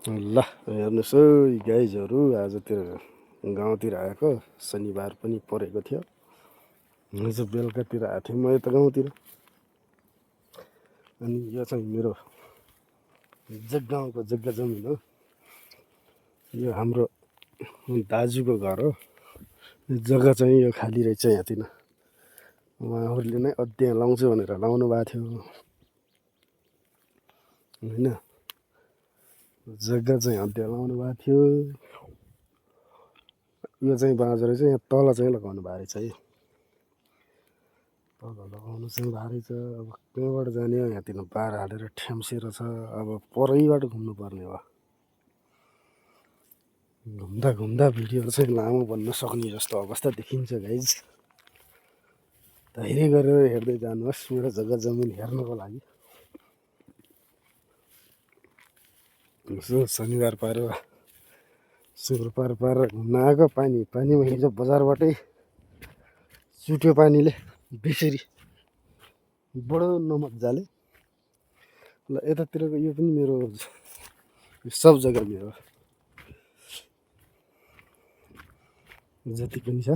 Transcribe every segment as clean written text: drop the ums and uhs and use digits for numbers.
ल हेर्नुहोस् है गाइजहरू, आजतिर गाउँतिर आएको शनिबार पनि परेको थियो। हिजो बेलुकातिर आएको थिएँ म यता गाउँतिर। अनि यो चाहिँ मेरो गाउँको जग्गा जमिन हो। यो हाम्रो दाजुको घर हो। जग्गा चाहिँ यो खाली रहेछ यहाँतिर। उहाँहरूले नै अध्ययन लाउँछु भनेर लाउनु भएको थियो होइन। जग्गा चाहिँ अध्ययन लाउनु भएको थियो। यो चाहिँ बाँझो रहेछ। यहाँ तल चाहिँ लगाउनु भएको रहेछ है। तल लगाउनु चाहिँ भएको रहेछ। अब कहाँबाट जाने हो, यहाँतिर बार हालेर ठ्याम्सेर छ। अब परैबाट घुम्नु पर्ने हो। घुम्दा घुम्दा भिडियोहरू चाहिँ लामो बन्न सक्ने जस्तो अवस्था देखिन्छ गाइज। धैर्य गरेर हेर्दै जानुहोस् मेरो जग्गा जमिन हेर्नको लागि। यसो शनिबार पारेर सुरु पारेर घुम्न आएको। पानीमा हिजो बजारबाटै चुट्यो पानीले बेसरी बडो नमजाले। ल यतातिरको यो पनि मेरो सब जग्गा मेरो जति पनि छ।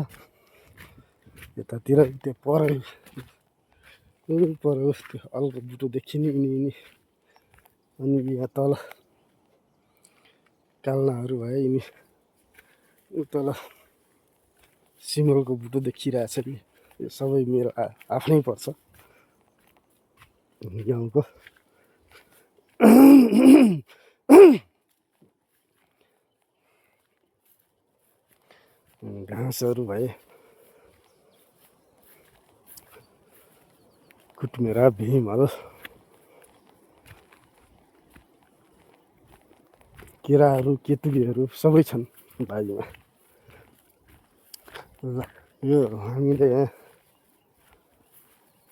यतातिर त्यो पर त्यो अलको बुटो देखिने यिनी। अनि यहाँ तल काल्नाहरू भए यिनी। तल सिमलको बुटो देखिरहेछ नि। यो सबै मेरो आफ्नै पर्छ गाउँको। घाँसहरू भए कुटमेरा भीमल केराहरू केतुलीहरू सबै छन् बारीमा। ल यो हामीले यहाँ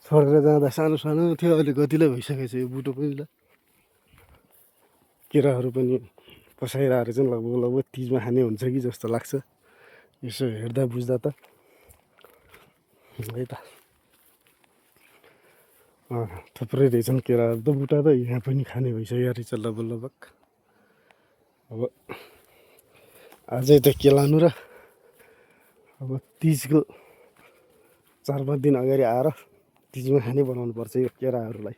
छोडेर जाँदा सानो सानो थियो, अहिले गतिलो भइसकेको छ यो बुटो पनि। ल केराहरू पनि पसाइरहेको चाहिँ लगभग तिजमा खाने हुन्छ कि जस्तो लाग्छ यसो हेर्दा बुझ्दा त है त। थुप्रै रहेछन् केराहरू त। बुटा त यहाँ पनि खाने भइसक्यो रहेछ लगभग। अब अझै त केलाउनु र अब तिजको 4-5 दिन अगाडि आएर तिजमा खाने बनाउनु पर्छ यो केराहरूलाई।